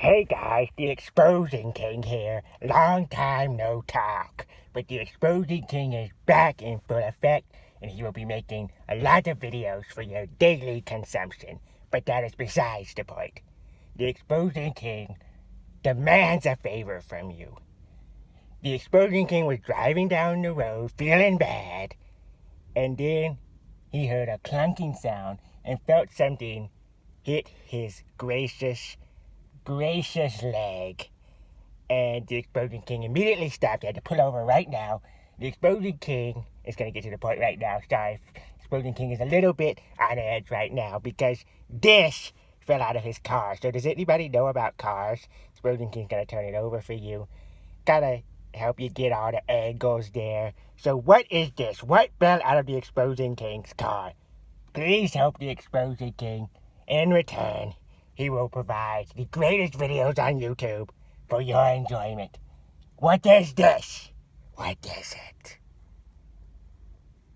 Hey guys, the Exposing King here. Long time no talk. But the Exposing King is back in full effect, and he will be making a lot of videos for your daily consumption. But that is besides the point. The Exposing King demands a favor from you. The Exposing King was driving down the road feeling bad, and then he heard a clunking sound and felt something hit his gracious leg. And the Exposing King immediately stopped. He had to pull over right now. The Exposing King is going to get to the point right now. Sorry, Exposing King is a little bit on edge right now because this fell out of his car. So does anybody know about cars? Exposing King's going to turn it over for you. Gotta help you get all the angles there. So what is this? What fell out of the Exposing King's car? Please help the Exposing King. In return, he will provide the greatest videos on YouTube for your enjoyment. What is this? What is it?